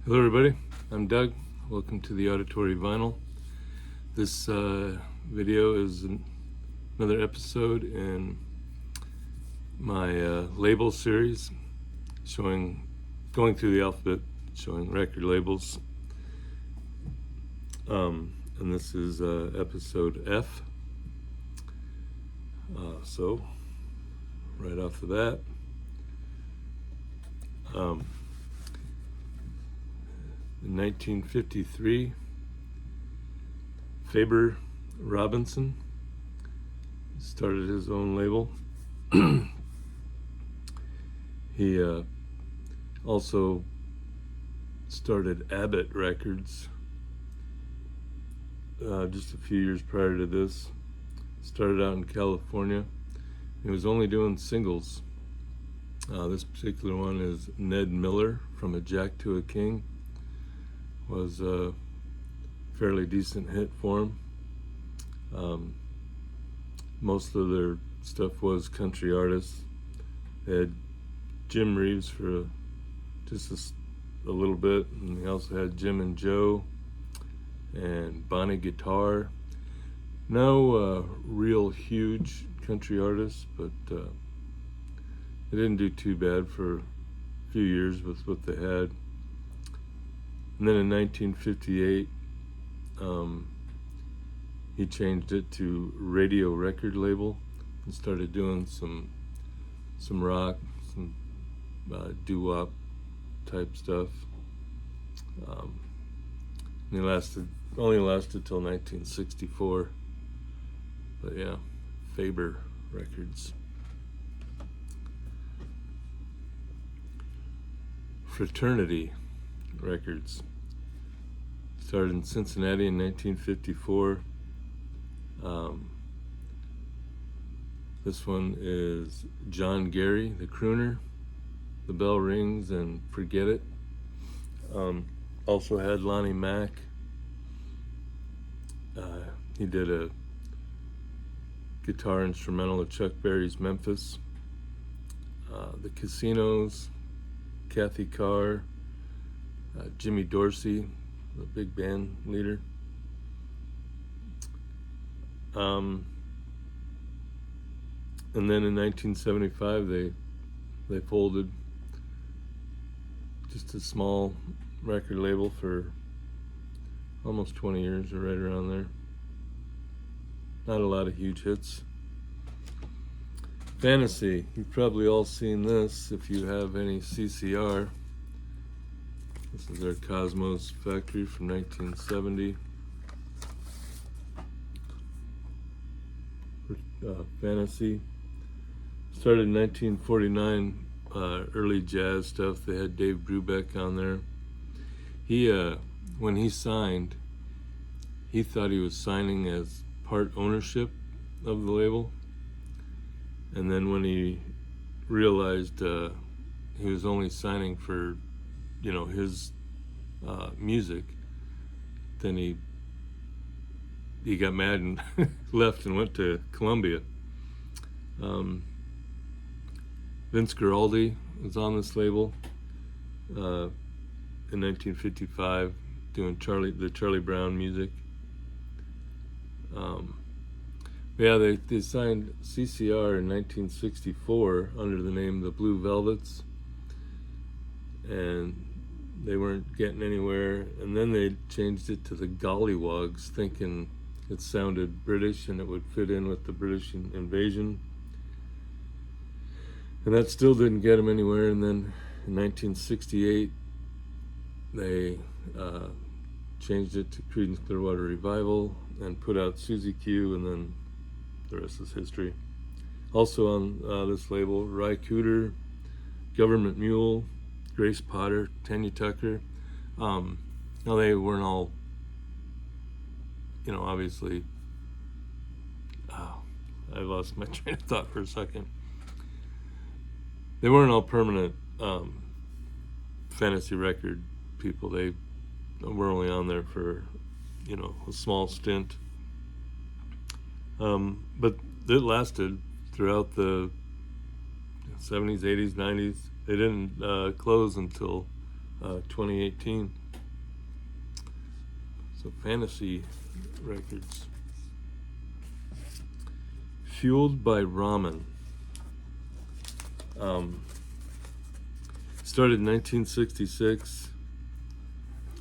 Hello everybody, I'm Doug. Welcome to the Auditory Vinyl. This video is another episode in my label series going through the alphabet, showing record labels. And this is episode F. So, right off the bat, in 1953, Faber Robinson started his own label. He also started Abbott Records just a few years prior to this. Started out in California. He was only doing singles. This particular one is Ned Miller, From a Jack to a King. Was a fairly decent hit for him. Most of their stuff was country artists. They had Jim Reeves for just a little bit, and they also had Jim and Joe and Bonnie Guitar. No real huge country artists, but they didn't do too bad for a few years with what they had. And then in 1958, he changed it to Radio Record Label and started doing some rock, some doo-wop type stuff. And he only lasted till 1964. But yeah, Faber Records. Fraternity Records started in Cincinnati in 1954. This one is John Gary, the crooner, The Bell Rings and Forget It. Also had Lonnie Mack. He did a guitar instrumental of Chuck Berry's Memphis. The Casinos, Kathy Carr, Jimmy Dorsey, the big band leader. And then in 1975 they folded. Just a small record label for almost 20 years, or right around there. Not a lot of huge hits. Fantasy, you've probably all seen this if you have any CCR. This is their Cosmos Factory from 1970. Fantasy started in 1949. Early jazz stuff. They had Dave Brubeck on there. He when he signed, he thought he was signing as part ownership of the label, and then when he realized he was only signing for his music, then he got mad and left and went to Columbia. Vince Guaraldi was on this label in 1955, doing the Charlie Brown music. They signed CCR in 1964 under the name The Blue Velvets, and they weren't getting anywhere, and then they changed it to the Gollywogs, thinking it sounded British and it would fit in with the British invasion. And that still didn't get them anywhere. And then in 1968, they changed it to Creedence Clearwater Revival and put out Susie Q, and then the rest is history. Also on this label, Ry Cooder, Government Mule, Grace Potter, Tanya Tucker. Now they weren't all, obviously, I lost my train of thought for a second. They weren't all permanent fantasy record people. They were only on there for, a small stint. But it lasted throughout the 70s, 80s, 90s. They didn't close until 2018. So Fantasy Records. Fueled by Ramen. Started in 1966.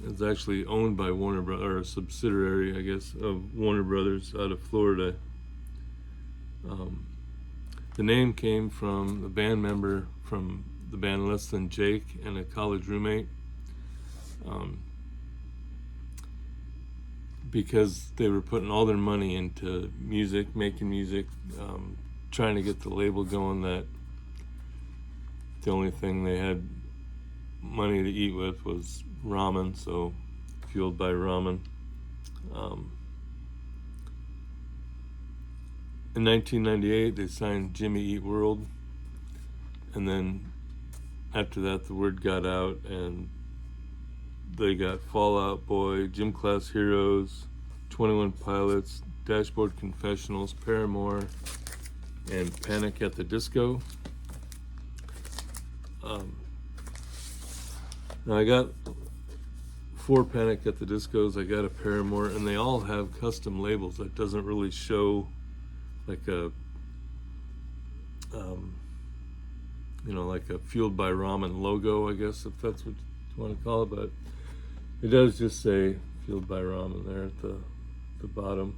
It's actually owned by Warner Brothers, or a subsidiary, I guess, of Warner Brothers out of Florida. The name came from a band member from the band Less Than Jake and a college roommate. Because they were putting all their money into music, making music, trying to get the label going, that the only thing they had money to eat with was ramen, so Fueled by Ramen. In 1998, they signed Jimmy Eat World, and then after that, the word got out, and they got Fall Out Boy, Gym Class Heroes, 21 Pilots, Dashboard Confessionals, Paramore, and Panic at the Disco. Now I got 4 Panic at the Discos, I got a Paramore, and they all have custom labels that doesn't really show like a like a Fueled by Ramen logo, I guess, if that's what you want to call it, but it does just say Fueled by Ramen there at the bottom.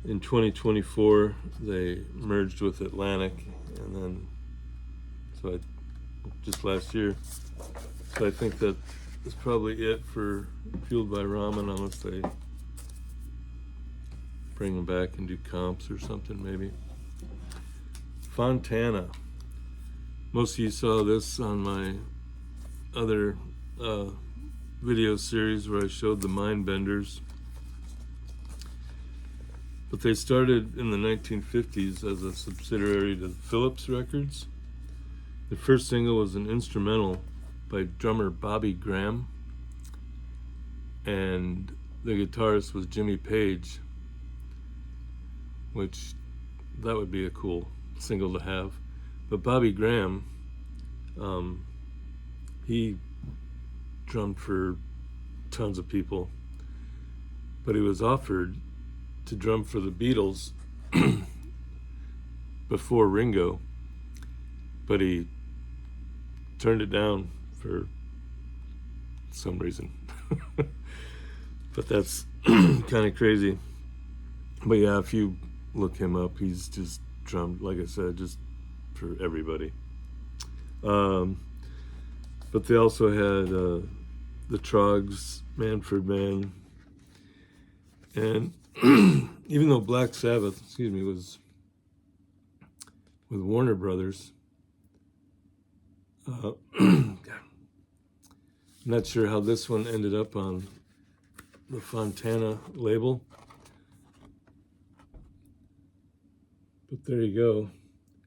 In 2024, they merged with Atlantic, and then just last year. So I think that is probably it for Fueled by Ramen, unless they bring them back and do comps or something maybe. Fontana. Most of you saw this on my other video series where I showed the Mindbenders. But they started in the 1950s as a subsidiary to Philips Records. The first single was an instrumental by drummer Bobby Graham, and the guitarist was Jimmy Page, which that would be a cool single to have. But Bobby Graham, he drummed for tons of people, but he was offered to drum for the Beatles before Ringo, but he turned it down for some reason. But that's kind of crazy. But yeah, if you look him up, he's just drummed, like I said, just for everybody. But they also had the Troggs, Manfred Mann, and even though Black Sabbath, was with Warner Brothers, I'm not sure how this one ended up on the Fontana label, but there you go.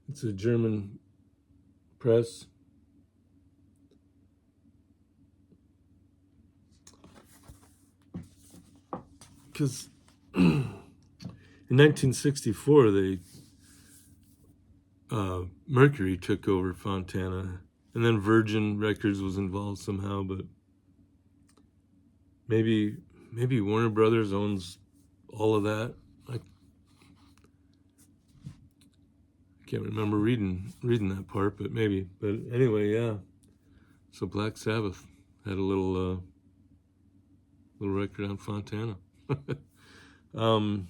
It's a German press. Because in 1964, Mercury took over Fontana, and then Virgin Records was involved somehow, but maybe Warner Brothers owns all of that. I can't remember reading that part, but maybe. But anyway, yeah. So Black Sabbath had a little record on Fontana. So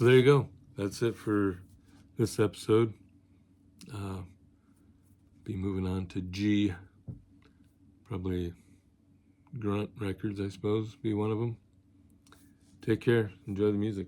there you go. That's it for this episode. Be moving on to G. Probably Grunt Records, I suppose, be one of them. Take care. Enjoy the music.